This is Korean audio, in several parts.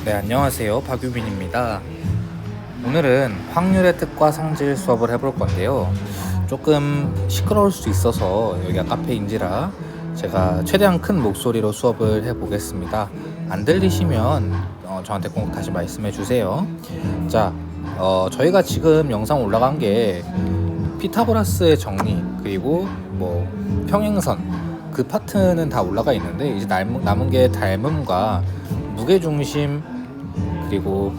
네, 안녕하세요. 박유빈입니다. 오늘은 확률의 뜻과 성질 수업을 해볼 건데요. 조금 시끄러울 수 있어서 여기가 카페인지라 제가 최대한 큰 목소리로 수업을 해보겠습니다. 안 들리시면 저한테 꼭 다시 말씀해 주세요. 자, 저희가 지금 영상 올라간 게 피타고라스의 정리 그리고 뭐 평행선 그 파트는 다 올라가 있는데 이제 남은 게 닮음과 무게중심 그리고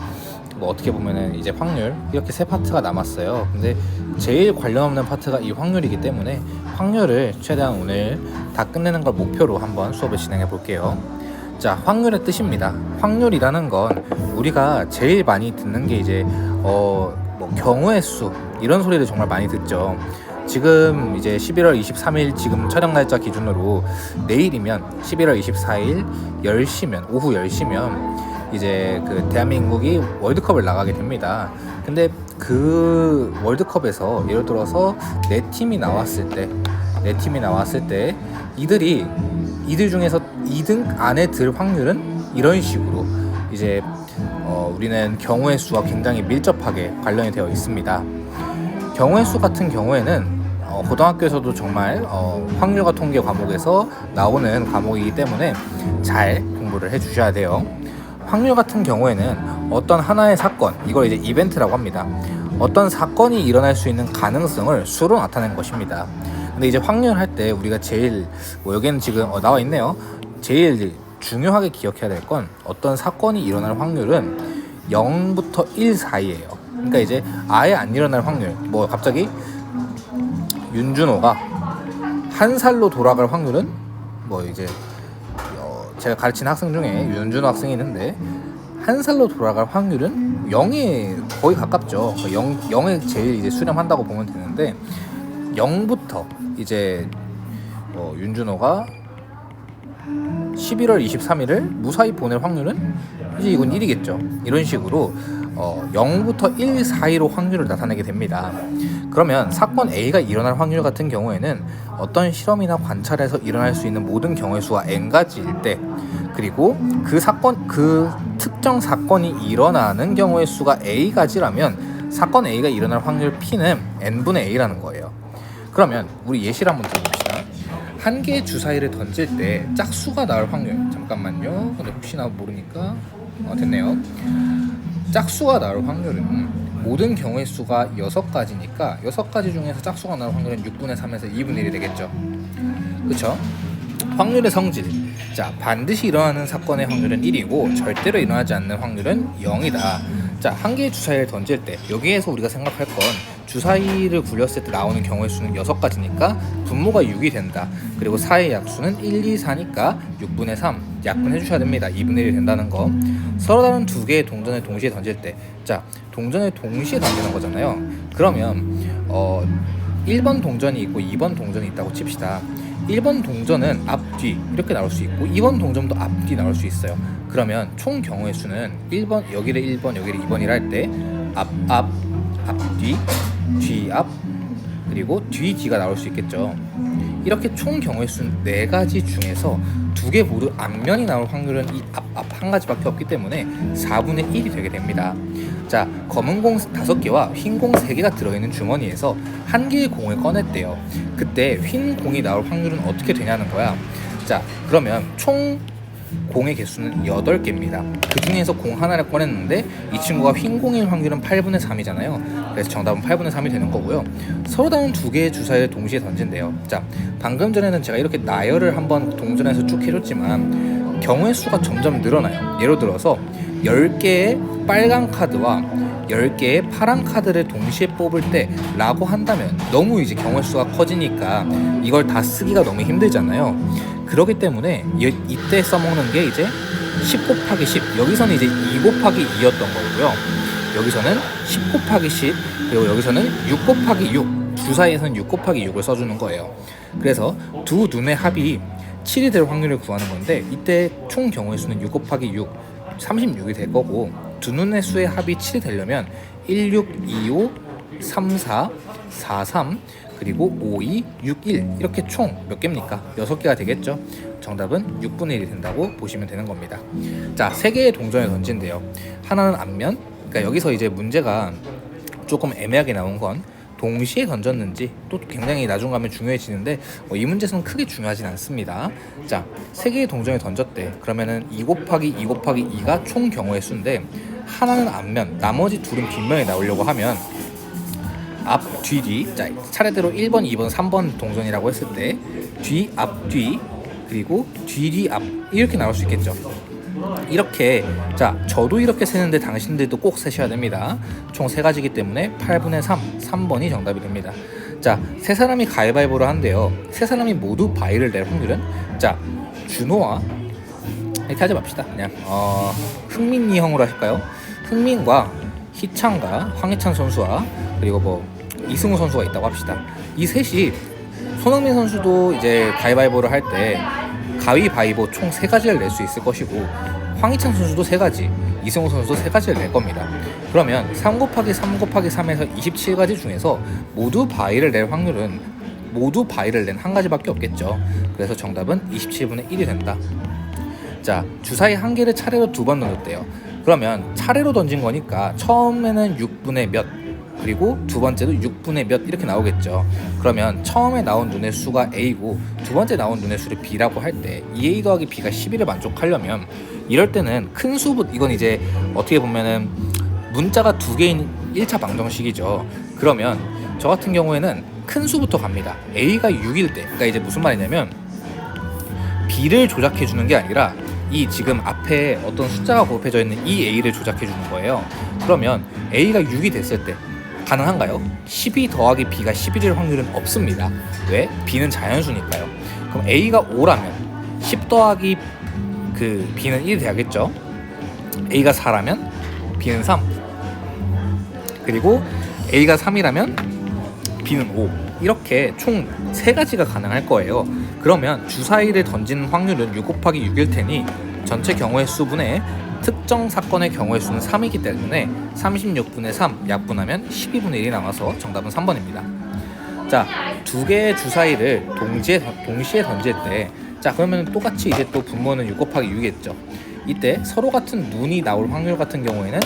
뭐 어떻게 보면은 이제 확률 이렇게 세 파트가 남았어요. 근데 제일 관련 없는 파트가 이 확률이기 때문에 확률을 최대한 오늘 다 끝내는 걸 목표로 한번 수업을 진행해 볼게요. 자, 확률의 뜻입니다. 확률이라는 건 우리가 제일 많이 듣는 게 이제 뭐 경우의 수 이런 소리를 정말 많이 듣죠. 지금 이제 11월 23일 지금 촬영 날짜 기준으로 내일이면 11월 24일 10시면 오후 10시면 이제 그 대한민국이 월드컵을 나가게 됩니다. 근데 그 월드컵에서 예를 들어서 네 팀이 나왔을 때 이들 중에서 2등 안에 들 확률은 이런 식으로 이제 우리는 경우의 수와 굉장히 밀접하게 관련이 되어 있습니다. 경우의 수 같은 경우에는 고등학교에서도 정말 확률과 통계 과목에서 나오는 과목이기 때문에 잘 공부를 해 주셔야 돼요. 확률 같은 경우에는 어떤 하나의 사건, 이걸 이제 이벤트라고 합니다. 어떤 사건이 일어날 수 있는 가능성을 수로 나타낸 것입니다. 근데 이제 확률 할 때 우리가 제일 여기는 지금 나와 있네요. 제일 중요하게 기억해야 될 건 어떤 사건이 일어날 확률은 0부터 1 사이예요. 그러니까 이제 아예 안 일어날 확률, 뭐 갑자기 윤준호가 한 살로 돌아갈 확률은 뭐 이제 제가 가르치는 학생 중에 윤준호 학생이 있는데 한 살로 돌아갈 확률은 0에 거의 가깝죠. 0에 제일 이제 수렴한다고 보면 되는데 0부터 이제 윤준호가 11월 23일을 무사히 보낼 확률은 이제 이건 1이겠죠. 이런 식으로 0부터 1 사이로 확률을 나타내게 됩니다. 그러면 사건 A가 일어날 확률 같은 경우에는 어떤 실험이나 관찰에서 일어날 수 있는 모든 경우의 수가 n가지일 때, 그리고 그 특정 사건이 일어나는 경우의 수가 a가지라면 사건 A가 일어날 확률 P는 n분의 a라는 거예요. 그러면 우리 예시를 한번 들어봅시다. 한 개의 주사위를 던질 때 짝수가 나올 확률, 잠깐만요. 근데 혹시나 모르니까 됐네요. 짝수가 나올 확률은 모든 경우의 수가 6가지니까 6가지 중에서 짝수가 나올 확률은 6분의 3에서 2분의 1이 되겠죠. 그쵸? 확률의 성질. 자, 반드시 일어나는 사건의 확률은 1이고 절대로 일어나지 않는 확률은 0이다. 자, 한 개의 주사위를 던질 때 여기에서 우리가 생각할 건 주사위를 굴렸을 때 나오는 경우의 수는 6가지니까 분모가 6이 된다. 그리고 4의 약수는 1, 2, 4니까 6분의 3 약분해 주셔야 됩니다. 2분의 1이 된다는 거. 서로 다른 두 개의 동전을 동시에 던질 때, 자, 동전을 동시에 던지는 거잖아요. 그러면 1번 동전이 있고 2번 동전이 있다고 칩시다. 1번 동전은 앞뒤 이렇게 나올 수 있고 2번 동전도 앞뒤 나올 수 있어요. 그러면 총 경우의 수는 1번 여기를 1번 여기를 2번이라 할 때 앞뒤 뒤앞 그리고 뒤뒤가 나올 수 있겠죠. 이렇게 총 경우의 수는 4가지 중에서 2개 모두 앞면이 나올 확률은 이 앞 한 가지밖에 없기 때문에 4분의 1이 되게 됩니다. 자, 검은 공 5개와 흰 공 3개가 들어있는 주머니에서 한 개의 공을 꺼냈대요. 그때 흰 공이 나올 확률은 어떻게 되냐는 거야. 자, 그러면 총 공의 개수는 8개입니다. 그 중에서 공 하나를 꺼냈는데 이 친구가 흰 공일 확률은 8분의 3이잖아요. 그래서 정답은 8분의 3이 되는 거고요. 서로 다른 2개의 주사위를 동시에 던진대요. 자, 방금 전에는 제가 이렇게 나열을 한번 동전에서 쭉 해줬지만 경우의 수가 점점 늘어나요. 예를 들어서 10개의 빨간 카드와 10개의 파란 카드를 동시에 뽑을 때 라고 한다면 너무 이제 경우의 수가 커지니까 이걸 다 쓰기가 너무 힘들잖아요. 그렇기 때문에 이때 써먹는 게 이제 10 곱하기 10, 여기서는 이제 2 곱하기 2였던 거고요. 여기서는 10 곱하기 10, 그리고 여기서는 6 곱하기 6, 주사위에서는 6 곱하기 6을 써주는 거예요. 그래서 두 눈의 합이 7이 될 확률을 구하는 건데 이때 총 경우의 수는 6 곱하기 6, 36이 될 거고, 두 눈의 수의 합이 7이 되려면 1, 6, 2, 5, 3, 4, 4, 3 그리고 5, 2, 6, 1 이렇게 총 몇 개입니까? 6개가 되겠죠. 정답은 6분의 1이 된다고 보시면 되는 겁니다. 자, 3개의 동전을 던진대요. 하나는 앞면, 그러니까 여기서 이제 문제가 조금 애매하게 나온 건 동시에 던졌는지 또 굉장히 나중 가면 중요해지는데 이 문제에서는 크게 중요하진 않습니다. 자, 3개의 동전을 던졌대. 그러면은 2 곱하기 2 곱하기 2가 총 경우의 수인데 하나는 앞면, 나머지 둘은 뒷면에 나오려고 하면 앞, 뒤, 뒤. 자, 차례대로 1번, 2번, 3번 동전이라고 했을 때 뒤, 앞, 뒤 그리고 뒤, 뒤, 앞 이렇게 나올 수 있겠죠. 이렇게, 자, 저도 이렇게 세는데 당신들도 꼭 세셔야 됩니다. 총 3가지이기 때문에 8분의 3, 3번이 정답이 됩니다. 자, 3사람이 가위바위보를 한대요. 3사람이 모두 바위를 낼 확률은? 자, 준호와 이렇게 하지 맙시다. 그냥 흥민이 형으로 하실까요? 흥민과 희창과 황희찬 선수와 그리고 뭐 이승우 선수가 있다고 합시다. 이 셋이, 손흥민 선수도 이제 가위바위보를 할 때 가위바위보 총 3가지를 낼 수 있을 것이고 황희찬 선수도 3가지, 이승우 선수도 3가지를 낼 겁니다. 그러면 3 곱하기 3 곱하기 3에서 27가지 중에서 모두 바위를 낼 확률은 모두 바위를 낸 한 가지밖에 없겠죠. 그래서 정답은 27분의 1이 된다. 자, 주사위 한 개를 차례로 2번 던졌대요. 그러면 차례로 던진 거니까 처음에는 6분의 몇, 그리고 두 번째도 6분의 몇 이렇게 나오겠죠. 그러면 처음에 나온 눈의 수가 A고 두 번째 나온 눈의 수를 B라고 할 때 2A 더하기 B가 11을 만족하려면 이럴 때는 큰 수부터, 이건 이제 어떻게 보면은 문자가 2개인 1차 방정식이죠. 그러면 저 같은 경우에는 큰 수부터 갑니다. A가 6일 때, 그러니까 이제 무슨 말이냐면 B를 조작해 주는 게 아니라 이 지금 앞에 어떤 숫자가 곱해져 있는 이 A를 조작해 주는 거예요. 그러면 A가 6이 됐을 때 가능한가요? 12 더하기 B가 11일 확률은 없습니다. 왜? B는 자연수니까요. 그럼 A가 5라면 10 더하기 B는 1이 돼야겠죠. A가 4라면 B는 3, 그리고 A가 3이라면 B는 5, 이렇게 총 3가지가 가능할 거예요. 그러면 주사위를 던지는 확률은 6 곱하기 6일 테니 전체 경우의 수분의 특정 사건의 경우의 수는 3이기 때문에 36분의 3 약분하면 12분의 1이 나와서 정답은 3번입니다. 자, 2개의 주사위를 동시에 던질 때, 자, 그러면 똑같이 이제 또 분모는 6 곱하기 6이겠죠. 이때 서로 같은 눈이 나올 확률 같은 경우에는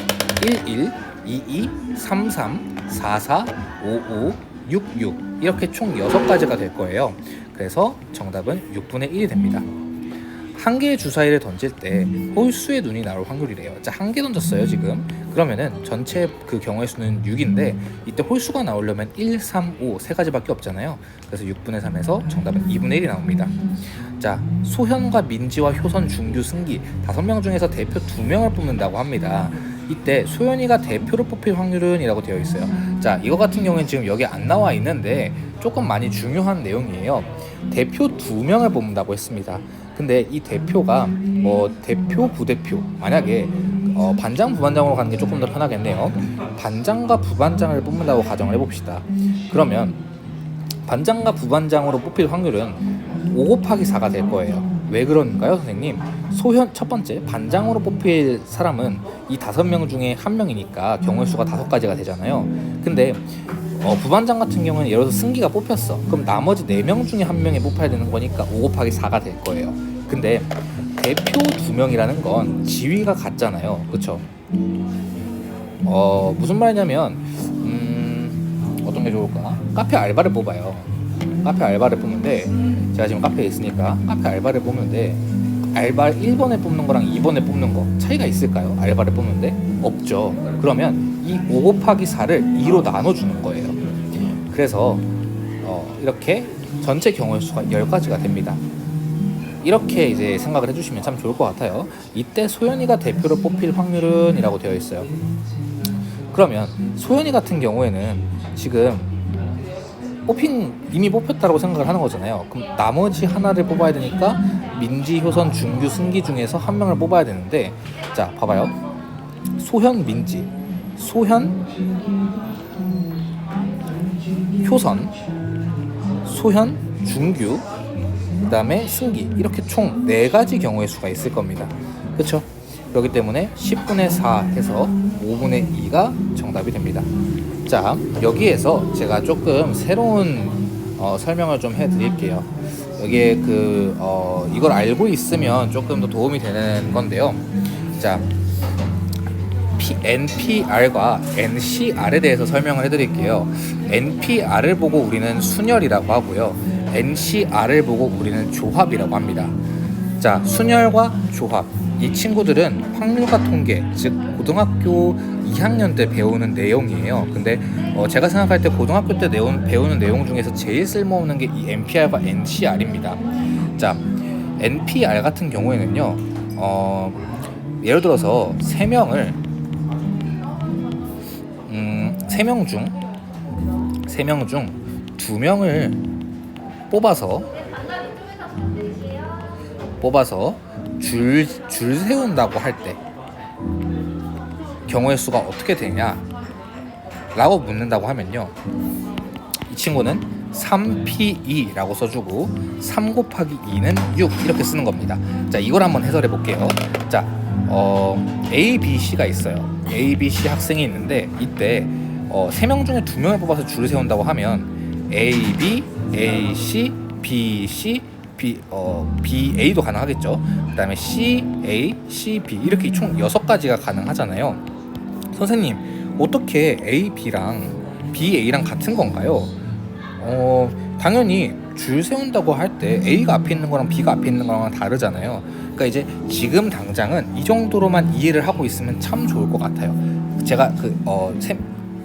1, 1, 2, 2, 3, 3, 4, 4, 5, 5, 6, 6 이렇게 총 6가지가 될 거예요. 그래서 정답은 6분의 1이 됩니다. 한 개의 주사위를 던질 때 홀수의 눈이 나올 확률이래요. 자, 한 개 던졌어요 지금. 그러면은 전체 그 경우의 수는 6인데 이때 홀수가 나오려면 1, 3, 5 3가지밖에 없잖아요. 그래서 6분의 3에서 정답은 2분의 1이 나옵니다. 자, 소현과 민지와 효선, 준규, 승기 5명 중에서 대표 2명을 뽑는다고 합니다. 이때 소연이가 대표를 뽑힐 확률은 이라고 되어 있어요. 자, 이거 같은 경우는 지금 여기 안 나와 있는데 조금 많이 중요한 내용이에요. 대표 2명을 뽑는다고 했습니다. 근데 이 대표가 대표, 부대표, 만약에 반장, 부반장으로 가는 게 조금 더 편하겠네요. 반장과 부반장을 뽑는다고 가정을 해봅시다. 그러면 반장과 부반장으로 뽑힐 확률은 5 곱하기 4가 될 거예요. 왜 그런가요, 선생님? 소현, 첫 번째, 반장으로 뽑힐 사람은 이 5명 중에 1명이니까 경우의 수가 5가지가 되잖아요. 근데 부반장 같은 경우는 예를 들어서 승기가 뽑혔어. 그럼 나머지 4명 중에 1명이 뽑아야 되는 거니까 5 곱하기 4가 될 거예요. 근데 대표 2명이라는 건 지위가 같잖아요. 그쵸? 무슨 말이냐면 어떤 게 좋을까? 카페 알바를 뽑아요. 카페 알바를 뽑는데 제가 지금 카페에 있으니까 카페 알바를 뽑는데 알바 1번에 뽑는 거랑 2번에 뽑는 거 차이가 있을까요? 알바를 뽑는데? 없죠. 그러면 이 5 곱하기 4를 2로 나눠주는 거예요. 그래서 이렇게 전체 경우의 수가 10가지가 됩니다. 이렇게 이제 생각을 해주시면 참 좋을 것 같아요. 이때 소연이가 대표로 뽑힐 확률은 이라고 되어 있어요. 그러면 소연이 같은 경우에는 지금 이미 뽑혔다고 생각을 하는 거잖아요. 그럼 나머지 하나를 뽑아야 되니까 민지, 효선, 준규, 승기 중에서 한 명을 뽑아야 되는데, 자, 봐봐요. 소현, 민지, 소현, 효선, 소현, 준규, 그 다음에 승기, 이렇게 총 4가지 경우의 수가 있을 겁니다. 그렇죠? 그렇기 때문에 10분의 4 해서 5분의 2가 정답이 됩니다. 자, 여기에서 제가 조금 새로운 설명을 좀 해드릴게요. 여기에 이걸 알고 있으면 조금 더 도움이 되는 건데요. 자, NPR과 NCR에 대해서 설명을 해드릴게요. NPR을 보고 우리는 순열이라고 하고요. NCR을 보고 우리는 조합이라고 합니다. 자, 순열과 조합. 이 친구들은 확률과 통계, 즉 고등학교 2학년 때 배우는 내용이에요. 근데 제가 생각할 때 고등학교 때 배우는 내용 중에서 제일 쓸모없는 게 이 NPR과 NCR입니다. 자, NPR 같은 경우에는요, 예를 들어서 3명 중 2명을 뽑아서 줄 세운다고 할 때 경우의 수가 어떻게 되냐 라고 묻는다고 하면요, 이 친구는 3P2라고 써주고 3 곱하기 2는 6 이렇게 쓰는 겁니다. 자, 이걸 한번 해설해 볼게요. 자, A, B, C가 있어요. A, B, C 학생이 있는데 이때 3명 중에 2명을 뽑아서 줄을 세운다고 하면 A, B, A, C, B, C, B, A도 가능하겠죠. 그 다음에 C, A, C, B 이렇게 총 6가지가 가능하잖아요. 선생님, 어떻게 A, B랑 B, A랑 같은 건가요? 당연히 줄 세운다고 할 때 A가 앞에 있는 거랑 B가 앞에 있는 거랑 다르잖아요. 그러니까 이제 지금 당장은 이 정도로만 이해를 하고 있으면 참 좋을 것 같아요. 제가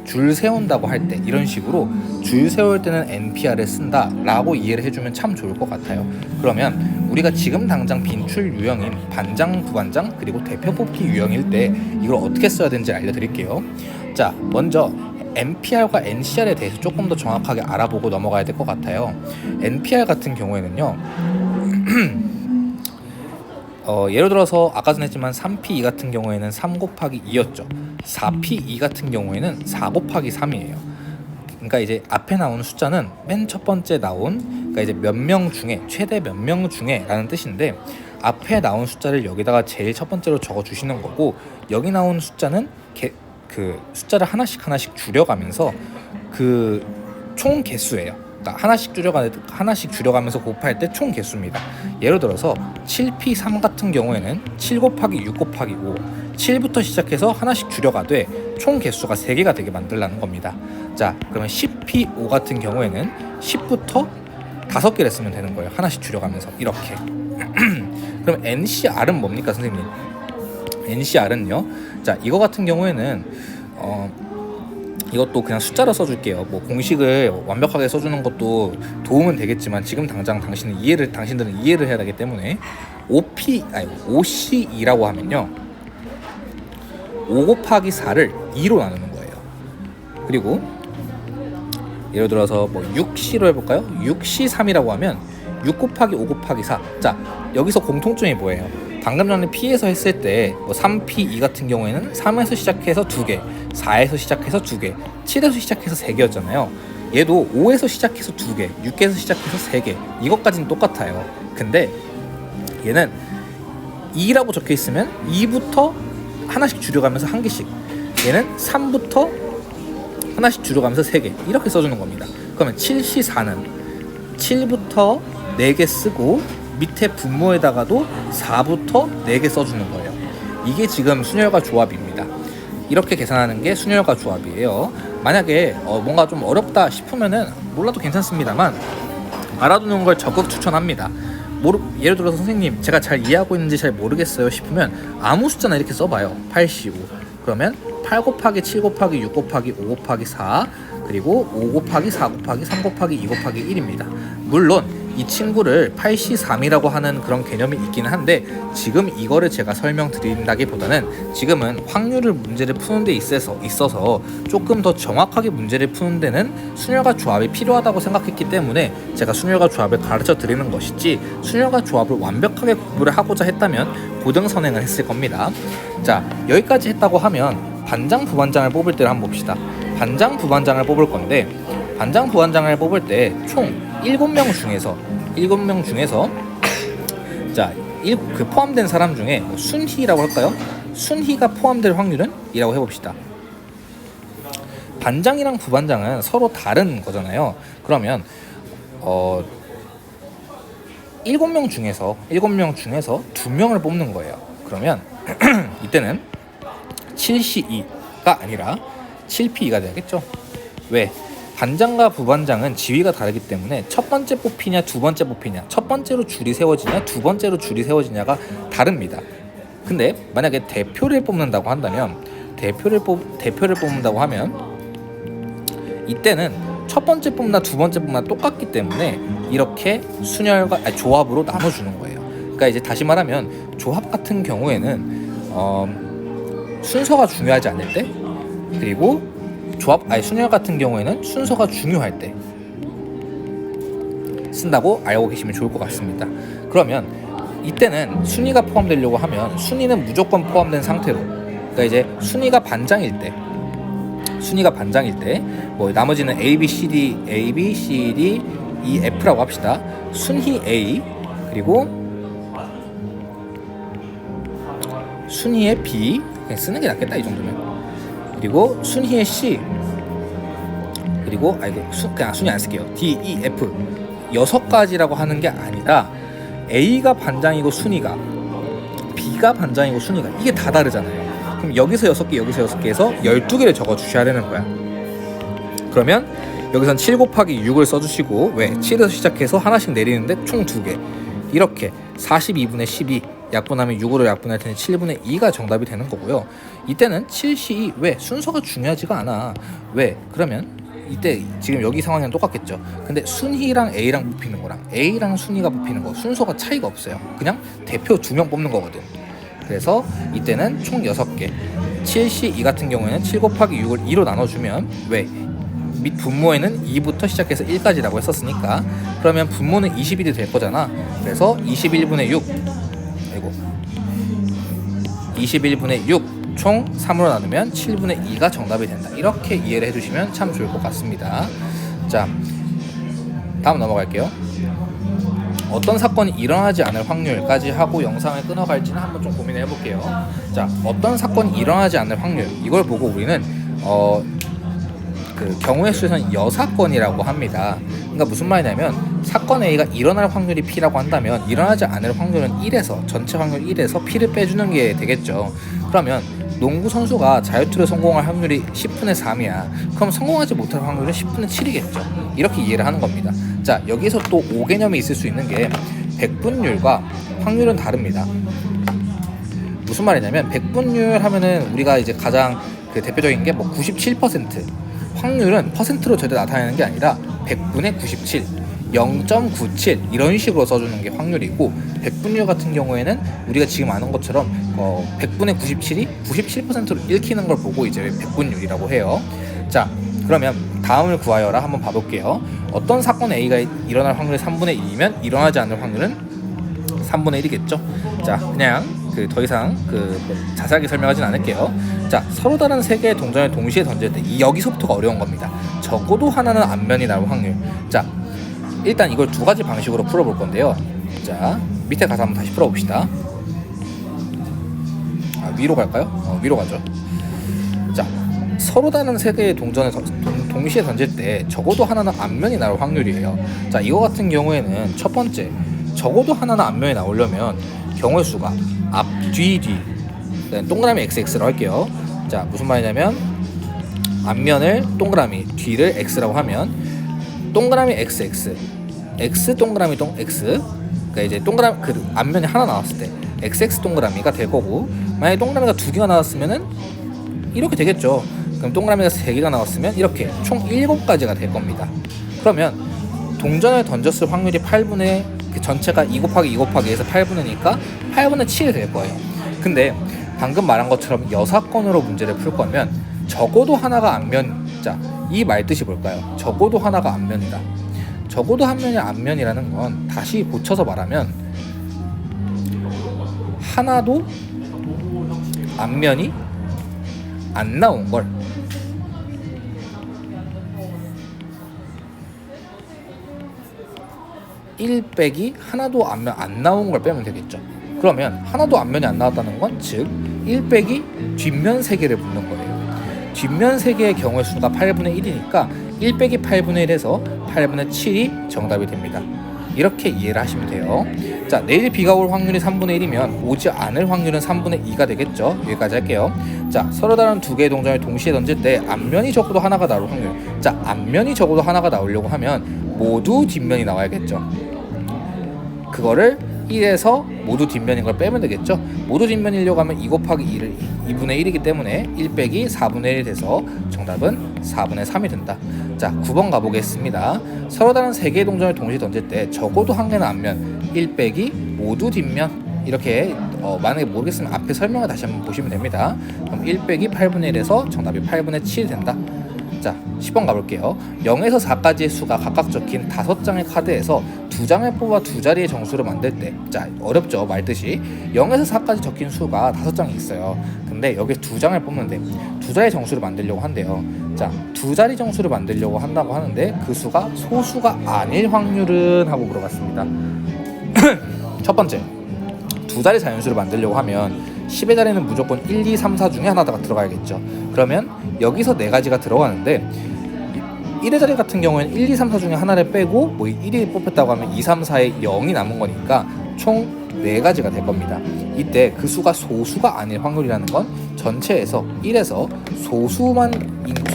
줄 세운다고 할 때 이런 식으로 줄 세울 때는 NPR을 쓴다 라고 이해를 해주면 참 좋을 것 같아요. 그러면 우리가 지금 당장 빈출 유형인 반장, 부반장 그리고 대표 뽑기 유형일 때 이걸 어떻게 써야 되는지 알려드릴게요. 자, 먼저 NPR과 NCR에 대해서 조금 더 정확하게 알아보고 넘어가야 될 것 같아요. NPR 같은 경우에는요, 예를 들어서 아까 전에 했지만 3P2 같은 경우에는 3 곱하기 2였죠. 4P2 같은 경우에는 4 곱하기 3이에요. 그러니까 이제 앞에 나오는 숫자는 맨 첫 번째 나온, 그러니까 이제 몇 명 중에, 최대 몇 명 중에 라는 뜻인데, 앞에 나온 숫자를 여기다가 제일 첫 번째로 적어 주시는 거고, 여기 나온 숫자는 그 숫자를 하나씩 줄여가면서 그 총 개수예요. 그러니까 하나씩 줄여가면서 곱할 때 총 개수입니다. 예를 들어서 7P3 같은 경우에는 7 곱하기 6 곱하기 5, 7부터 시작해서 하나씩 줄여가되 총 개수가 3개가 되게 만들라는 겁니다. 자, 그러면 10P5 같은 경우에는 10부터 5개를 쓰면 되는 거예요. 하나씩 줄여가면서 이렇게. 그럼 NCR은 뭡니까, 선생님? NCR은요, 자, 이거 같은 경우에는 이것도 그냥 숫자로 써줄게요. 뭐 공식을 완벽하게 써주는 것도 도움은 되겠지만 지금 당장 당신들은 이해를 해야 되기 때문에 OCE라고 하면요, 5 곱하기 4를 2로 나누는 거예요. 그리고 예를 들어서 뭐 6C로 해볼까요? 6C3이라고 하면 6 곱하기 5 곱하기 4. 자, 여기서 공통점이 뭐예요? 방금 전에 P에서 했을 때 뭐 3P2 같은 경우에는 3에서 시작해서 2개, 4에서 시작해서 2개, 7에서 시작해서 3개였잖아요. 얘도 5에서 시작해서 2개, 6에서 시작해서 3개, 이것까지는 똑같아요. 근데 얘는 2라고 적혀 있으면 2부터 하나씩 줄여가면서 1개씩, 얘는 3부터 하나씩 줄여가면서 3개 이렇게 써주는 겁니다. 그러면 7C4는 7부터 4개 쓰고 밑에 분모에다가도 4부터 4개 써주는 거예요. 이게 지금 순열과 조합입니다. 이렇게 계산하는 게 순열과 조합이에요. 만약에 뭔가 좀 어렵다 싶으면은 몰라도 괜찮습니다만 알아두는 걸 적극 추천합니다. 예를 들어서 선생님, 제가 잘 이해하고 있는지 잘 모르겠어요 싶으면 아무 숫자나 이렇게 써봐요. 8C5 그러면 8 곱하기 7 곱하기 6 곱하기 5 곱하기 4 그리고 5 곱하기 4 곱하기 3 곱하기 2 곱하기 1입니다. 물론 이 친구를 8C3이라고 하는 그런 개념이 있기는 한데 지금 이거를 제가 설명드린다기보다는 지금은 확률을 문제를 푸는 데 있어서 조금 더 정확하게 문제를 푸는 데는 순열과 조합이 필요하다고 생각했기 때문에 제가 순열과 조합을 가르쳐 드리는 것이지, 순열과 조합을 완벽하게 공부를 하고자 했다면 고등선행을 했을 겁니다. 자, 여기까지 했다고 하면 반장 부반장을 뽑을 때를 한번 봅시다. 반장 부반장을 뽑을 건데, 반장 부반장을 뽑을 때 총 7명 중에서 자, 포함된 사람 중에 순희라고 할까요? 순희가 포함될 확률은? 이라고 해봅시다. 반장이랑 부반장은 서로 다른 거잖아요. 그러면 어 7명 중에서 2명을 뽑는 거예요. 그러면 이때는 7C2가 아니라 7P2가 돼야겠죠. 왜? 반장과 부반장은 지위가 다르기 때문에 첫 번째 뽑히냐 두 번째 뽑히냐, 첫 번째로 줄이 세워지냐 두 번째로 줄이 세워지냐가 다릅니다. 근데 만약에 대표를 뽑는다고 한다면 대표를 뽑는다고 하면 이때는 첫 번째 뽑나 두 번째 뽑나 똑같기 때문에 이렇게 조합으로 나눠주는 거예요. 그러니까 이제 다시 말하면 조합 같은 경우에는 순서가 중요하지 않을 때, 그리고 순열 같은 경우에는 순서가 중요할 때 쓴다고 알고 계시면 좋을 것 같습니다. 그러면 이때는 순위가 포함되려고 하면 순위는 무조건 포함된 상태로, 그러니까 이제 순위가 반장일 때 뭐 나머지는 A, B, C, D, E, F라고 합시다. 순위 A, 그리고 순위의 B, 그냥 쓰는 게 낫겠다 이 정도면. 그리고 순위의 C, 그리고 그냥 순위 안 쓸게요. D, E, F 6가지라고 하는 게 아니라 A가 반장이고 순위가, B가 반장이고 순위가, 이게 다 다르잖아요. 그럼 여기서 6개, 여기서 6개에서 12개를 적어 주셔야 되는 거야. 그러면 여기선 7 곱하기 6을 써주시고, 왜? 7에서 시작해서 하나씩 내리는데 총 2개, 이렇게 42분의 12 약분하면 6으로 약분할 테니 7분의 2가 정답이 되는 거고요. 이때는 7C2, 왜? 순서가 중요하지가 않아. 왜? 그러면 이때 지금 여기 상황이랑 똑같겠죠. 근데 순위랑 A랑 뽑히는 거랑 A랑 순위가 뽑히는 거 순서가 차이가 없어요. 그냥 대표 2명 뽑는 거거든. 그래서 이때는 총 6개, 7C2 같은 경우에는 7 곱하기 6을 2로 나눠주면, 왜? 밑 분모에는 2부터 시작해서 1까지라고 했었으니까, 그러면 분모는 21이 될 거잖아. 그래서 21분의 6 총 3으로 나누면 7분의 2가 정답이 된다. 이렇게 이해를 해주시면 참 좋을 것 같습니다. 자, 다음 넘어갈게요. 어떤 사건이 일어나지 않을 확률까지 하고 영상을 끊어갈지는 한번 좀 고민을 해볼게요. 자, 어떤 사건이 일어나지 않을 확률, 이걸 보고 우리는 그 경우의 수에서는 여사건이라고 합니다. 그러니까 무슨 말이냐면, 사건 A가 일어날 확률이 P라고 한다면 일어나지 않을 확률은 1에서, 전체 확률 1에서 P를 빼주는 게 되겠죠. 그러면 농구 선수가 자유투를 성공할 확률이 10분의 3이야. 그럼 성공하지 못할 확률은 10분의 7이겠죠. 이렇게 이해를 하는 겁니다. 자, 여기서 또 5개념이 있을 수 있는 게, 백분율과 확률은 다릅니다. 무슨 말이냐면, 백분율 하면은 우리가 이제 가장 그 대표적인 게 뭐 97%, 확률은 퍼센트로 절대 나타내는 게 아니라 100분의 97, 0.97 이런 식으로 써주는 게 확률이고, 백분율 같은 경우에는 우리가 지금 아는 것처럼 100분의 97이 97%로 읽히는 걸 보고 이제 백분율이라고 해요. 자, 그러면 다음을 구하여라 한번 봐볼게요. 어떤 사건 A가 일어날 확률이 3분의 2이면 일어나지 않을 확률은 3분의 1이겠죠. 자, 그냥 더 이상 자세하게 설명하진 않을게요. 자, 서로 다른 세 개의 동전을 동시에 던질 때, 여기서부터가 어려운 겁니다. 적어도 하나는 앞면이 나올 확률. 자, 일단 이걸 2가지 방식으로 풀어볼 건데요. 자, 밑에 가서 한번 다시 풀어봅시다. 위로 갈까요? 위로 가죠. 자, 서로 다른 세 개의 동전을 동시에 던질 때 적어도 하나는 앞면이 나올 확률이에요. 자, 이거 같은 경우에는 첫 번째, 적어도 하나는 앞면이 나오려면 경우의 수가 앞, 뒤, 동그라미 XX로 할게요. 자, 무슨 말이냐면, 앞면을 동그라미, 뒤를 X라고 하면 동그라미 XX, X 동그라미 X, 그러니까 이제 동그라미 앞면이 하나 나왔을 때 XX 동그라미가 될 거고, 만약에 동그라미가 2개가 나왔으면은 이렇게 되겠죠. 그럼 동그라미가 3개가 나왔으면 이렇게 총 7가지가 될 겁니다. 그러면 동전을 던졌을 확률이 8분의 전체가 2 곱하기 2 곱하기 2에서 8분의니까 8분의 7이 될 거예요. 근데 방금 말한 것처럼 여사건으로 문제를 풀 거면 적어도 하나가 앞면, 자, 이 말뜻이 뭘까요? 적어도 하나가 앞면이다. 적어도 한 면이 앞면이라는 건 다시 고쳐서 말하면 하나도 앞면이 안 나온 걸, 빼기 하나도 앞면 안 나온 걸 빼면 되겠죠. 그러면 하나도 앞면이 안 나왔다는 건 즉 1 빼기 뒷면 3개를 묻는 거예요. 뒷면 3개의 경우의 수가 8분의 1이니까 1 빼기 8분의 1에서 8분의 7이 정답이 됩니다. 이렇게 이해를 하시면 돼요. 자, 내일 비가 올 확률이 3분의 1이면 오지 않을 확률은 3분의 2가 되겠죠. 여기까지 할게요. 자, 서로 다른 두 개의 동전을 동시에 던질 때 앞면이 적어도 하나가 나올 확률. 자, 앞면이 적어도 하나가 나오려고 하면 모두 뒷면이 나와야겠죠. 그거를 1에서 모두 뒷면인 걸 빼면 되겠죠. 모두 뒷면이려고 하면 2 곱하기 2분의 1이기 때문에 1 빼기 4분의 1이 돼서 정답은 4분의 3이 된다. 자, 9번 가보겠습니다. 서로 다른 3개의 동전을 동시에 던질 때 적어도 한 개는 앞면, 1 빼기 모두 뒷면. 이렇게 만약에 모르겠으면 앞에 설명을 다시 한번 보시면 됩니다. 그럼 1 빼기 8분의 1에서 정답이 8분의 7이 된다. 자, 10번 가볼게요. 0에서 4까지의 수가 각각 적힌 5장의 카드에서 2장을 뽑아 두 자리의 정수를 만들 때, 자, 어렵죠, 말뜻이. 0에서 4까지 적힌 수가 5장이 있어요. 근데 여기 2장을 뽑는데 두 자리의 정수를 만들려고 한대요. 자, 두 자리 정수를 만들려고 한다고 하는데 그 수가 소수가 아닐 확률은? 하고 물어봤습니다. 첫 번째, 두 자리 자연수를 만들려고 하면 10의 자리는 무조건 1, 2, 3, 4 중에 하나가 들어가야겠죠. 그러면 여기서 4가지가 들어가는데 1의 자리 같은 경우에는 1, 2, 3, 4 중에 하나를 빼고 뭐 1이 뽑혔다고 하면 2, 3, 4에 0이 남은 거니까 총 4가지가 될 겁니다. 이때 그 수가 소수가 아닐 확률이라는 건 전체에서 1에서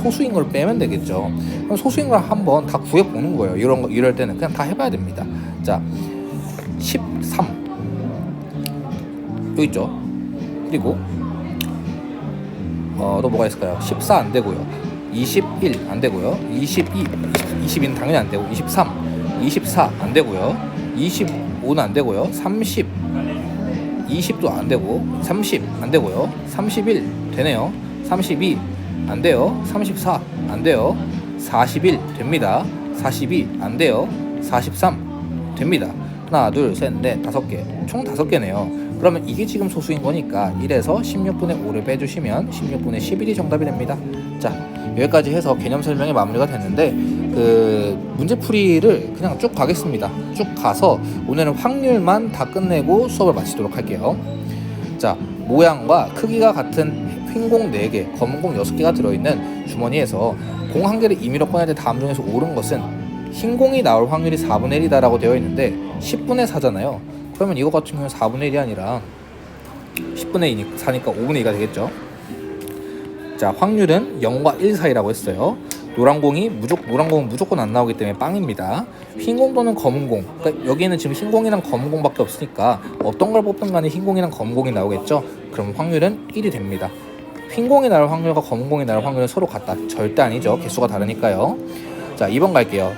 소수인 걸 빼면 되겠죠. 그럼 소수인 걸 한번 다 구해보는 거예요. 이럴 때는 그냥 다 해봐야 됩니다. 자, 13 여기 있죠. 그리고 또 뭐가 있을까요? 14 안 되고요. 21 안 되고요. 22는 당연히 안 되고, 23, 24 안 되고요. 25는 안 되고요. 30, 20도 안 되고, 30 안 되고요. 31 되네요. 32 안 돼요. 34 안 돼요. 41 됩니다. 42 안 돼요. 43 됩니다. 하나, 둘, 셋, 넷, 5개. 총 5개네요. 그러면 이게 지금 소수인 거니까 1에서 16분의 5를 빼주시면 16분의 11이 정답이 됩니다. 자, 여기까지 해서 개념 설명이 마무리가 됐는데 문제풀이를 그냥 쭉 가겠습니다. 쭉 가서 오늘은 확률만 다 끝내고 수업을 마치도록 할게요. 자, 모양과 크기가 같은 흰공 4개, 검은공 6개가 들어있는 주머니에서 공 1개를 임의로 꺼낼 때 다음 중에서 옳은 것은 흰공이 나올 확률이 4분의 1이다 라고 되어 있는데 10분의 4잖아요. 그러면 이거 같은 경우는 4분의 1이 아니라 10분의 4니까 5분의 2가 되겠죠. 자, 확률은 0과 1 사이라고 했어요. 노란 공은 무조건 안 나오기 때문에 빵입니다. 흰 공 또는 검은 공, 그러니까 여기에는 지금 흰 공이랑 검은 공밖에 없으니까 어떤 걸 뽑든 간에 흰 공이랑 검은 공이 나오겠죠. 그럼 확률은 1이 됩니다. 흰 공이 나올 확률과 검은 공이 나올 확률은 서로 같다? 절대 아니죠. 개수가 다르니까요. 자, 2번 갈게요.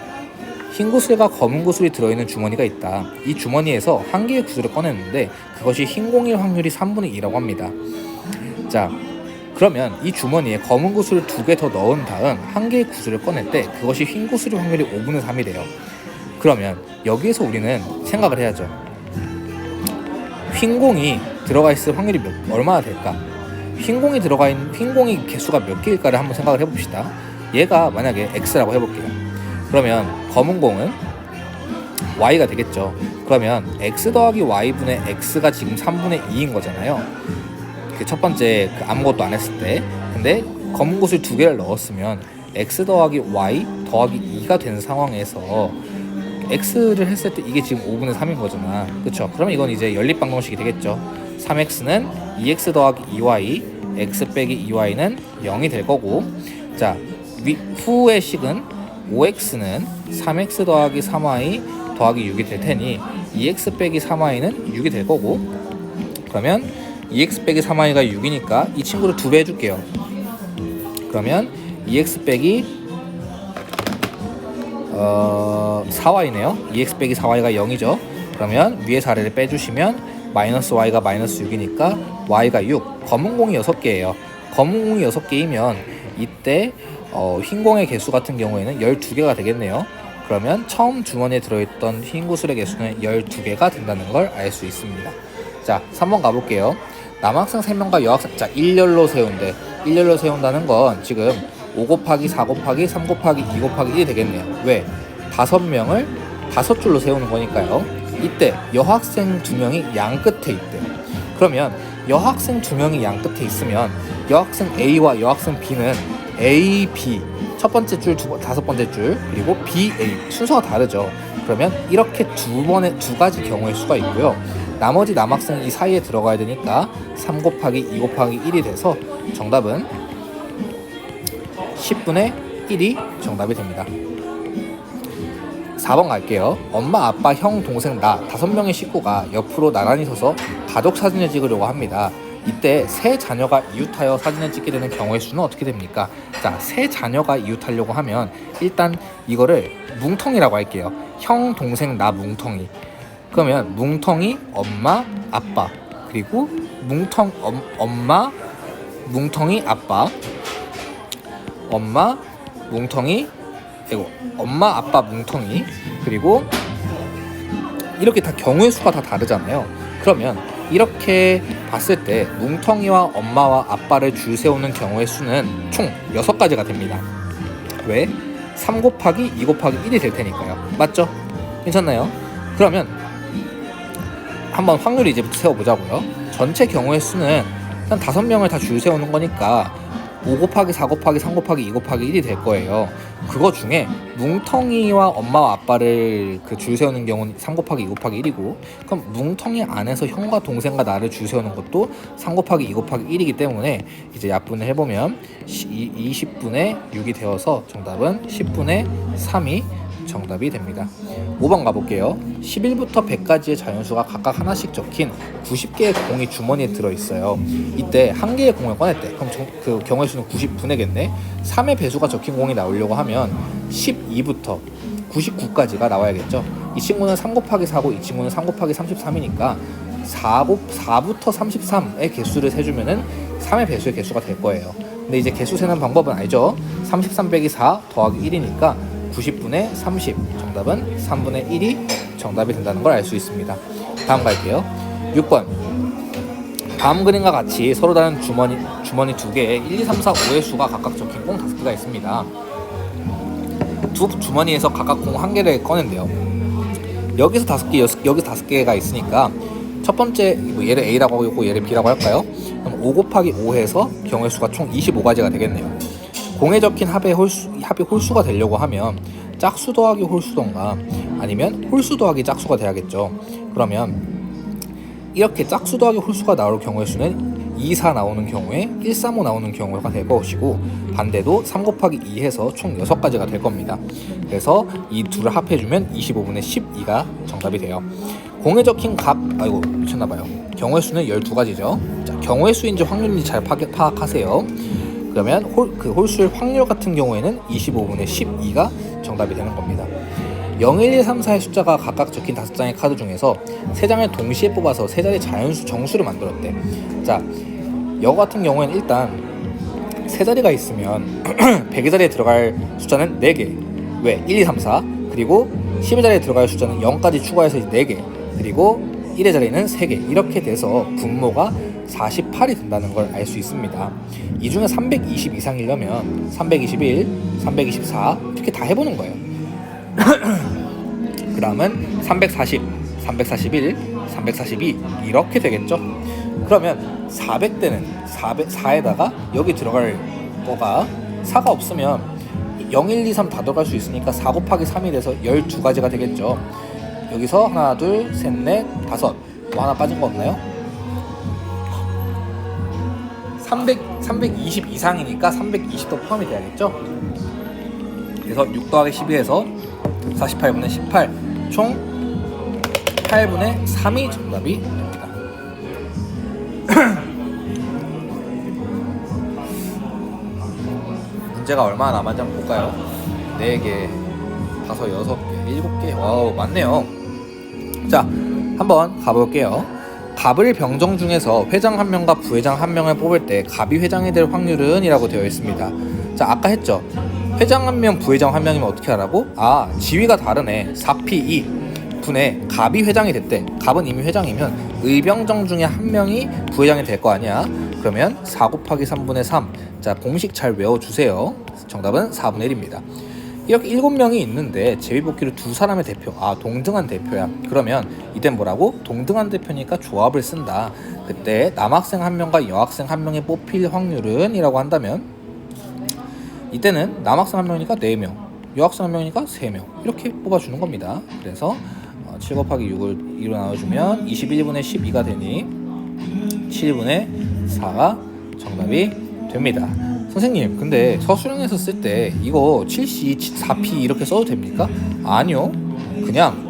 흰 구슬과 검은 구슬이 들어있는 주머니가 있다. 이 주머니에서 한 개의 구슬을 꺼냈는데 그것이 흰 공일 확률이 3분의 2라고 합니다. 자, 그러면 이 주머니에 검은 구슬을 2개 더 넣은 다음 한 개의 구슬을 꺼낼 때 그것이 흰 구슬의 확률이 5분의 3이 돼요. 그러면 여기에서 우리는 생각을 해야죠. 흰 공이 들어가 있을 확률이 얼마나 될까? 흰 공이 개수가 몇 개일까를 한번 생각을 해봅시다. 얘가 만약에 X라고 해볼게요. 그러면 검은 공은 Y가 되겠죠. 그러면 X 더하기 Y분의 X가 지금 3분의 2인 거잖아요. 그 첫 번째 아무것도 안 했을 때. 근데 검은 구슬 2개를 넣었으면 X 더하기 Y 더하기 2가 된 상황에서 X를 했을 때 이게 지금 5분의 3인 거잖아. 그쵸? 그러면 이건 이제 연립방정식이 되겠죠. 3X는 2X 더하기 2Y, X 빼기 2Y는 0이 될 거고, 자, 후의 식은 5X는 3X 더하기 3Y 더하기 6이 될 테니 2X 빼기 3Y는 6이 될 거고, 그러면 2X 빼기 3Y가 6이니까 이 친구를 2배 해줄게요. 그러면 2X 빼기 4Y네요. 2X 빼기 4Y가 0이죠. 그러면 위에서 아래를 빼주시면 마이너스 Y가 마이너스 6이니까 Y가 6. 검은 공이 6개예요. 검은 공이 6개이면 이때 흰 공의 개수 같은 경우에는 12개가 되겠네요. 그러면 처음 주머니에 들어있던 흰 구슬의 개수는 12개가 된다는 걸 알 수 있습니다. 자, 3번 가볼게요. 남학생 3명과 여학생, 자, 일렬로 세운다는 건 지금 5 곱하기 4 곱하기 3 곱하기 2 곱하기 1이 되겠네요. 왜? 5명을 5줄로 세우는 거니까요. 이때 여학생 2명이 양 끝에 있대요. 그러면 여학생 2명이 양 끝에 있으면 여학생 A와 여학생 B는 A, B 첫 번째 줄, 다섯 번째 줄, 그리고 B, A 순서가 다르죠. 그러면 이렇게 두 가지 경우의 수가 있고요. 나머지 남학생이 이 사이에 들어가야 되니까 3 곱하기 2 곱하기 1이 돼서 정답은 10분의 1이 정답이 됩니다. 4번 갈게요. 엄마, 아빠, 형, 동생, 나 5명의 식구가 옆으로 나란히 서서 가족 사진을 찍으려고 합니다. 이때 세 자녀가 이웃하여 사진을 찍게 되는 경우의 수는 어떻게 됩니까? 자, 세 자녀가 이웃하려고 하면 일단 이거를 뭉텅이라고 할게요. 형, 동생, 나 뭉텅이. 그러면 뭉텅이 엄마, 아빠, 그리고 엄마, 뭉텅이 아빠, 엄마, 뭉텅이, 엄마, 아빠, 뭉텅이, 그리고 이렇게 다 경우의 수가 다 다르잖아요. 그러면 이렇게 봤을 때 뭉텅이와 엄마와 아빠를 줄 세우는 경우의 수는 총 6가지가 됩니다. 왜? 3 곱하기 2 곱하기 1이 될 테니까요. 맞죠? 괜찮나요? 그러면 한번 확률 이제부터 세워보자고요. 전체 경우의 수는 한 5명을 다 줄 세우는 거니까 5 곱하기 4 곱하기 3 곱하기 2 곱하기 1이 될 거예요. 그거 중에 뭉텅이와 엄마와 아빠를 줄 세우는 경우는 3 곱하기 2 곱하기 1이고, 그럼 뭉텅이 안에서 형과 동생과 나를 줄 세우는 것도 3 곱하기 2 곱하기 1이기 때문에 이제 약분을 해보면 20분의 6이 되어서 정답은 10분의 3이 정답이 됩니다. 5번 가볼게요. 11부터 100까지의 자연수가 각각 하나씩 적힌 90개의 공이 주머니에 들어있어요. 이때 한 개의 공을 꺼냈대. 그럼 그 경우의 수는 90분의겠네. 3의 배수가 적힌 공이 나오려고 하면 12부터 99까지가 나와야겠죠. 이 친구는 3 곱하기 4고 이 친구는 3 곱하기 33이니까 4부터 33의 개수를 세주면은 3의 배수의 개수가 될 거예요. 근데 이제 개수 세는 방법은 알죠? 33 빼기 4 더하기 1이니까 90분의 30, 정답은 3분의 1이 정답이 된다는 걸 알 수 있습니다. 다음 갈게요. 6번. 다음 그림과 같이 서로 다른 주머니 2개에 1, 2, 3, 4, 5의 수가 각각 적힌 공 5개가 있습니다. 두 주머니에서 각각 공 1개를 꺼낸대요. 여기서 5개, 여기서 5개가 있으니까 첫 번째 얘를 A라고 하고 얘를 B라고 할까요? 그럼 5 곱하기 5 해서 경우의 수가 총 25가지가 되겠네요. 공에 적힌 합이 홀수가 되려고 하면 짝수 더하기 홀수던가 아니면 홀수 더하기 짝수가 돼야겠죠. 그러면 이렇게 짝수 더하기 홀수가 나올 경우의 수는 2, 4 나오는 경우에 1, 3, 5 나오는 경우가 될 것이고, 반대도 3 곱하기 2 해서 총 6가지가 될 겁니다. 그래서 이 둘을 합해주면 25분의 12가 정답이 돼요. 공에 적힌 미쳤나봐요. 경우의 수는 12가지죠. 자, 경우의 수인지 확률인지 잘 파악하세요. 그러면 홀수의 확률 같은 경우에는 25분의 12가 정답이 되는 겁니다. 0, 1, 2, 3, 4의 숫자가 각각 적힌 5장의 카드 중에서 3장을 동시에 뽑아서 3자리 자연수 정수를 만들었대. 자, 이거 같은 경우에는 일단 3자리가 있으면 100의 자리에 들어갈 숫자는 4개. 왜? 1, 2, 3, 4. 그리고 10의 자리에 들어갈 숫자는 0까지 추가해서 4개. 그리고 1의 자리는 3개. 이렇게 돼서 분모가 48이 된다는 걸 알 수 있습니다. 이 중에 320 이상이려면 321, 324 이렇게 다 해보는 거예요. 그러면 340, 341, 342 이렇게 되겠죠. 그러면 400대는 4에다가 여기 들어갈 거가 4가 없으면 0, 1, 2, 3 다 들어갈 수 있으니까 4 곱하기 3이 돼서 12가지가 되겠죠. 여기서 하나, 둘, 셋, 넷, 다섯. 뭐 하나 빠진 거 없나요? 320 이상이니까 320도 포함이 돼야겠죠. 그래서 6 더하기 12에서 48분의 18, 총 8분의 3이 정답이 됩니다. 문제가 얼마나 남았는지 한번 볼까요? 4개, 5, 6개, 7개. 와우, 많네요. 자, 한번 가볼게요. 갑을 병정 중에서 회장 1명과 부회장 1명을 뽑을 때 갑이 회장이 될 확률은? 이라고 되어 있습니다. 자, 아까 했죠. 회장 1명, 부회장 1명이면 어떻게 하라고? 아, 지위가 다르네. 4P2 분에 갑이 회장이 됐대. 갑은 이미 회장이면 의병정 중에 1명이 부회장이 될 거 아니야. 그러면 4 곱하기 3분의 3. 자, 공식 잘 외워주세요. 정답은 4분의 1입니다. 이렇게 7명이 있는데 제비뽑기로 두 사람의 대표, 동등한 대표야. 그러면 이땐 뭐라고? 동등한 대표니까 조합을 쓴다. 그때 남학생 1명과 여학생 1명이 뽑힐 확률은 이라고 한다면, 이때는 남학생 1명이니까 4명, 여학생 1명이니까 3명 이렇게 뽑아주는 겁니다. 그래서 7 곱하기 6을 2로 나눠주면 21분의 12가 되니 7분의 4가 정답이 됩니다. 선생님, 근데 서술형에서 쓸 때 이거 7C, 4P 이렇게 써도 됩니까? 아니요. 그냥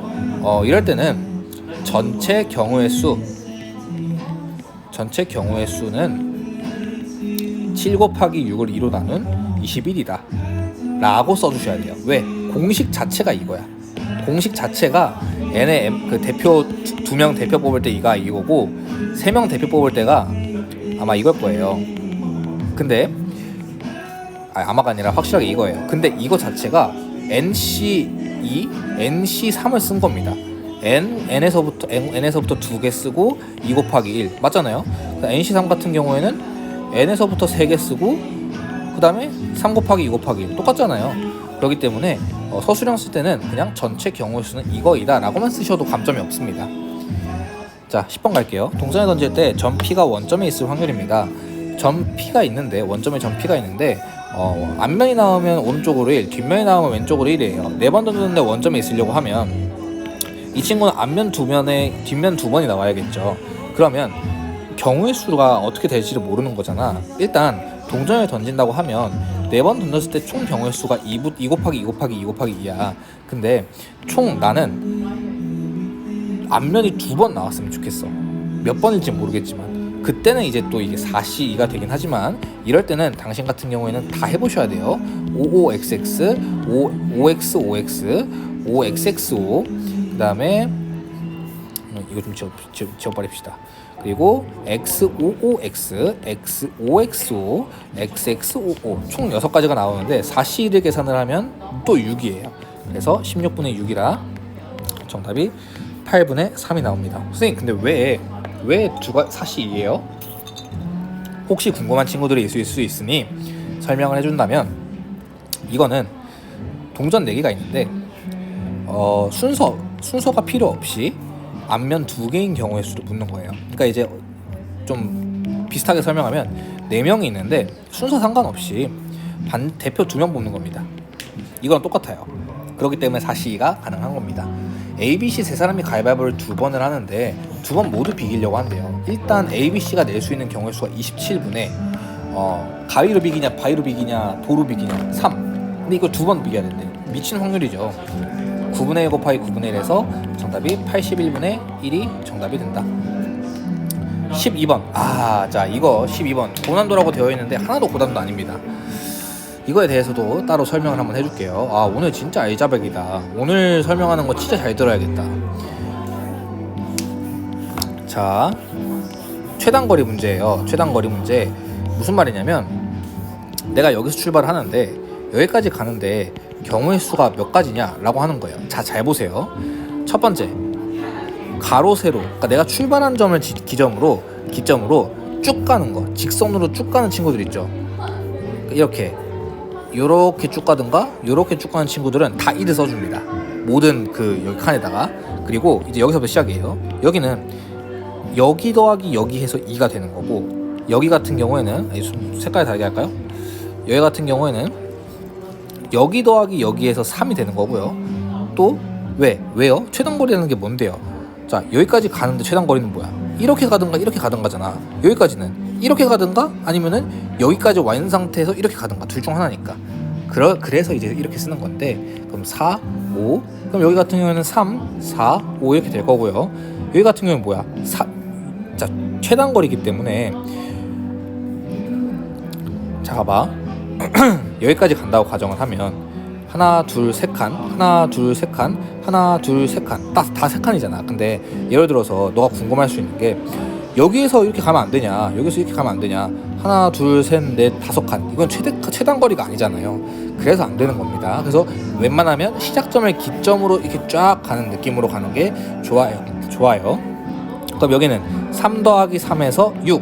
이럴 때는 전체 경우의 수는 7 곱하기 6을 2로 나눈 21이다 라고 써주셔야 돼요. 왜? 공식 자체가 이거야. 공식 자체가 n의 그 대표 2명 대표 뽑을 때 이가 이거고 3명 대표 뽑을 때가 아마 이걸 거예요. 근데 아마가 아니라 확실하게 이거예요. 근데 이거 자체가 NC2, NC3을 쓴 겁니다. n에서부터 2개 쓰고 2 곱하기 1 맞잖아요. NC3 같은 경우에는 n에서부터 3개 쓰고 그 다음에 3 곱하기 2 곱하기 1 똑같잖아요. 그렇기 때문에 서술형 쓸 때는 그냥 전체 경우의 수는 이거이다 라고만 쓰셔도 감점이 없습니다. 자, 10번 갈게요. 동전을 던질 때 점 P가 원점에 있을 확률입니다. 점 P가 있는데, 원점에 점 P가 있는데 앞면이 나오면 오른쪽으로 1, 뒷면이 나오면 왼쪽으로 1이에요. 4번 던졌는데 원점에 있으려고 하면 이 친구는 앞면 2면에 뒷면 2번이 나와야겠죠. 그러면 경우의 수가 어떻게 될지를 모르는 거잖아. 일단 동전을 던진다고 하면 4번 던졌을 때 총 경우의 수가 2 곱하기 2 곱하기 2 곱하기 2야. 근데 총 나는 앞면이 2번 나왔으면 좋겠어. 몇 번일지 모르겠지만 그때는 이제 또 이게 4C2가 되긴 하지만 이럴 때는 당신 같은 경우에는 다 해보셔야 돼요. 55XX, 5X5X, 5XX5 그 다음에 이거 좀 지워버립시다. 그리고 X55X, X5X5, XX55 총 6가지가 나오는데 4C를 계산을 하면 또 6이에요. 그래서 16분의 6이라 정답이 8분의 3이 나옵니다. 선생님, 근데 왜 4C이에요? 혹시 궁금한 친구들이 있을 수 있으니 설명을 해준다면, 이거는 동전 4개가 있는데 순서가 필요 없이 앞면 2개인 경우의 수를 묻는 거예요. 그러니까 이제 좀 비슷하게 설명하면 4명이 있는데 순서 상관없이 대표 2명 뽑는 겁니다. 이건 똑같아요. 그렇기 때문에 4C가 가능한 겁니다. A, B, C 세 사람이 가위바위보를 2번을 하는데 2번 모두 비기려고 한대요. 일단 A, B, C가 낼 수 있는 경우의 수가 27분에 가위로 비기냐 바위로 비기냐 도로 비기냐 3. 근데 이거 2번 비겨야 된대. 미친 확률이죠. 9분의 1 곱하기 9분의 1에서 정답이 81분의 1이 정답이 된다. 12번. 자, 이거 12번 고난도라고 되어 있는데 하나도 고난도 아닙니다. 이거에 대해서도 따로 설명을 한번 해줄게요. 오늘 진짜 알짜배기다. 오늘 설명하는 거 진짜 잘 들어야겠다. 자, 최단거리 문제예요. 최단거리 문제 무슨 말이냐면, 내가 여기서 출발을 하는데 여기까지 가는데 경우의 수가 몇 가지냐 라고 하는 거예요. 자, 잘 보세요. 첫 번째, 가로 세로, 그러니까 내가 출발한 점을 기점으로 쭉 가는 거, 직선으로 쭉 가는 친구들 있죠. 이렇게 쭉 가든가 요렇게 쭉 가는 친구들은 다 1을 써줍니다. 모든 그 여기 칸에다가. 그리고 이제 여기서부터 시작이에요. 여기는 여기 더하기 여기 해서 2가 되는 거고, 여기 같은 경우에는 색깔 다르게 할까요? 여기 같은 경우에는 여기 더하기 여기에서 3이 되는 거고요. 또 왜요? 최단거리라는 게 뭔데요? 자, 여기까지 가는데 최단거리는 뭐야? 이렇게 가든가 이렇게 가든가잖아. 여기까지는 이렇게 가든가 아니면은 여기까지 와 있는 상태에서 이렇게 가든가, 둘 중 하나니까. 그래서 이제 이렇게 쓰는 건데, 그럼 4, 5, 그럼 여기 같은 경우에는 3, 4, 5 이렇게 될 거고요. 여기 같은 경우는 뭐야? 자, 최단거리이기 때문에, 자, 봐봐. 여기까지 간다고 가정을 하면 하나, 둘, 세 칸, 하나, 둘, 세 칸, 하나, 둘, 세 칸, 다 세 칸이잖아. 근데 예를 들어서 너가 궁금할 수 있는 게, 여기에서 이렇게 가면 안 되냐, 여기서 이렇게 가면 안 되냐, 하나, 둘, 셋, 넷, 5칸, 이건 최단거리가 아니잖아요. 그래서 안 되는 겁니다. 그래서 웬만하면 시작점을 기점으로 이렇게 쫙 가는 느낌으로 가는 게 좋아요. 그럼 여기는 3 더하기 3에서 6,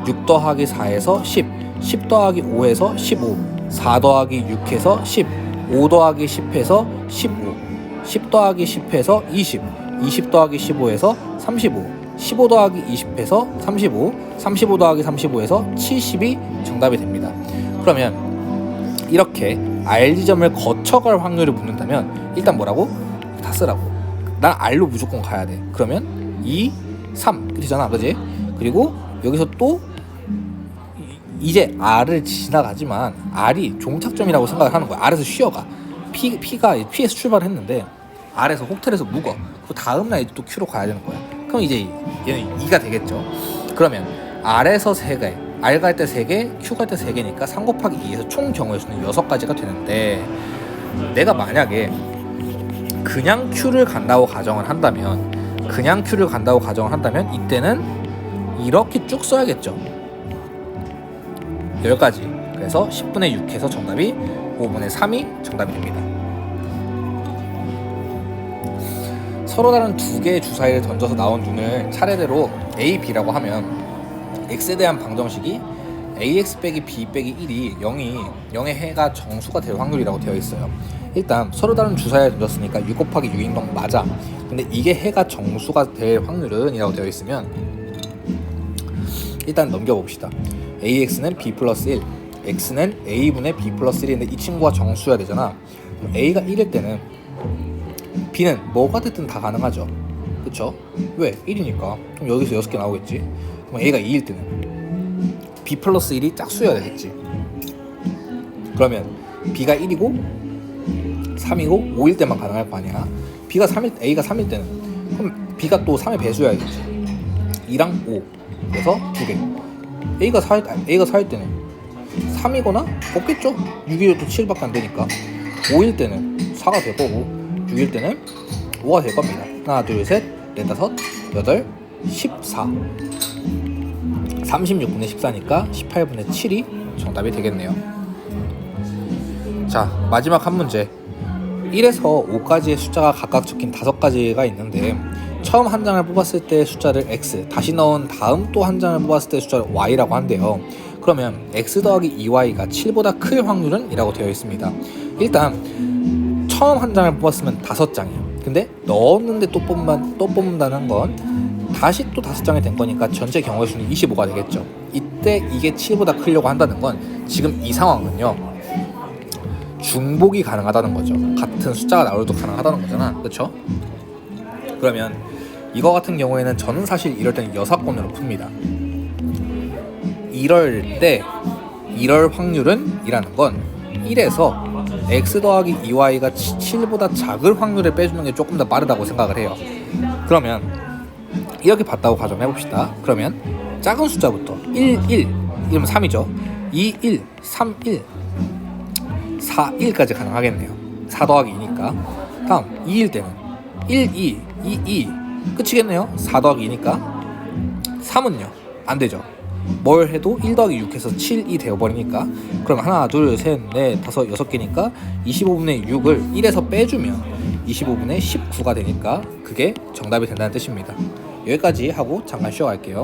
6 더하기 4에서 10, 10 더하기 5에서 15, 4 더하기 6에서 10, 5 더하기 10해서 15, 10 더하기 10해서 20, 20 더하기 15해서 35, 15 더하기 20해서 35, 35 더하기 35해서 70이 정답이 됩니다. 그러면 이렇게 R 지점을 거쳐갈 확률을 묻는다면 일단 뭐라고? 다 쓰라고. 난 R로 무조건 가야 돼. 그러면 2, 3 되잖아, 그지? 그리고 여기서 또 이제 R을 지나가지만 R이 종착점이라고 생각을 하는 거야. R에서 쉬어가. P가 P에서 출발을 했는데 R에서 호텔에서 묵어. 그 다음날 또 Q로 가야 되는 거야. 그럼 이제 얘는 2가 되겠죠. 그러면 R에서 3개, R 갈 때 3개, Q 갈 때 3개니까 3 곱하기 2에서 총 경우의 수는 6가지가 되는데, 내가 만약에 그냥 Q를 간다고 가정을 한다면 이때는 이렇게 쭉 써야겠죠. 10가지. 그래서 10분의 6해서 정답이 5분의 3이 정답이 됩니다. 서로 다른 두 개의 주사위를 던져서 나온 눈을 차례대로 A, B라고 하면 X에 대한 방정식이 AX 빼기 B 빼기 1이 0의 해가 정수가 될 확률이라고 되어 있어요. 일단 서로 다른 주사위를 던졌으니까 6 곱하기 6인 건 맞아. 근데 이게 해가 정수가 될 확률은 이라고 되어 있으면 일단 넘겨봅시다. AX는 B 플러스 1, X는 A분의 B 플러스 1인데 이 친구가 정수여야 되잖아. 그럼 A가 1일 때는 B는 뭐가 됐든 다 가능하죠. 그쵸? 왜? 1이니까. 그럼 여기서 6개 나오겠지. 그럼 A가 2일 때는 B 플러스 1이 짝수여야 되겠지. 그러면 B가 1이고 3이고 5일 때만 가능할 거 아니야. A가 3일 때는 그럼 B가 또 3의 배수여야겠지. 2랑 5. 그래서 2개. A가 4일 때는 3이거나 없겠죠. 6이면 또 7밖에 안 되니까. 5일 때는 4가 될 거고 6일 때는 5가 될 겁니다. 하나, 둘, 셋, 넷, 다섯, 여덟, 14. 36분의 14니까 18분의 7이 정답이 되겠네요. 자, 마지막 한 문제. 1에서 5까지의 숫자가 각각 적힌 5가지가 있는데 처음 한 장을 뽑았을 때 숫자를 X, 다시 넣은 다음 또 한 장을 뽑았을 때 숫자를 Y라고 한대요. 그러면 X 더하기 2Y가 7보다 클 확률은? 이라고 되어 있습니다. 일단 처음 한 장을 뽑았으면 5장이에요. 근데 넣었는데 또 뽑는다는 건 다시 또 5장이 된 거니까 전체 경우의 수는 25가 되겠죠. 이때 이게 7보다 크려고 한다는 건 지금 이 상황은요, 중복이 가능하다는 거죠. 같은 숫자가 나올 때 가능하다는 거잖아. 그렇죠? 그러면 이거 같은 경우에는 저는 사실 이럴 때는 여사건으로 풉니다. 이럴 확률은 이라는 건 1에서 X 더하기 2Y가 7보다 작을 확률을 빼주는 게 조금 더 빠르다고 생각을 해요. 그러면 이렇게 봤다고 가정해봅시다. 그러면 작은 숫자부터 1, 1 이러면 3이죠. 2, 1, 3, 1 4, 1까지 가능하겠네요. 4 더하기 2니까. 다음 2일 때는 1, 2, 2, 2 끝이겠네요. 4 더하기 2니까. 3은요? 안 되죠. 뭘 해도 1 더하기 6해서 7이 되어버리니까. 그럼 하나, 둘, 셋, 넷, 다섯, 6개니까 25분의 6을 1에서 빼주면 25분의 19가 되니까 그게 정답이 된다는 뜻입니다. 여기까지 하고 잠깐 쉬어갈게요.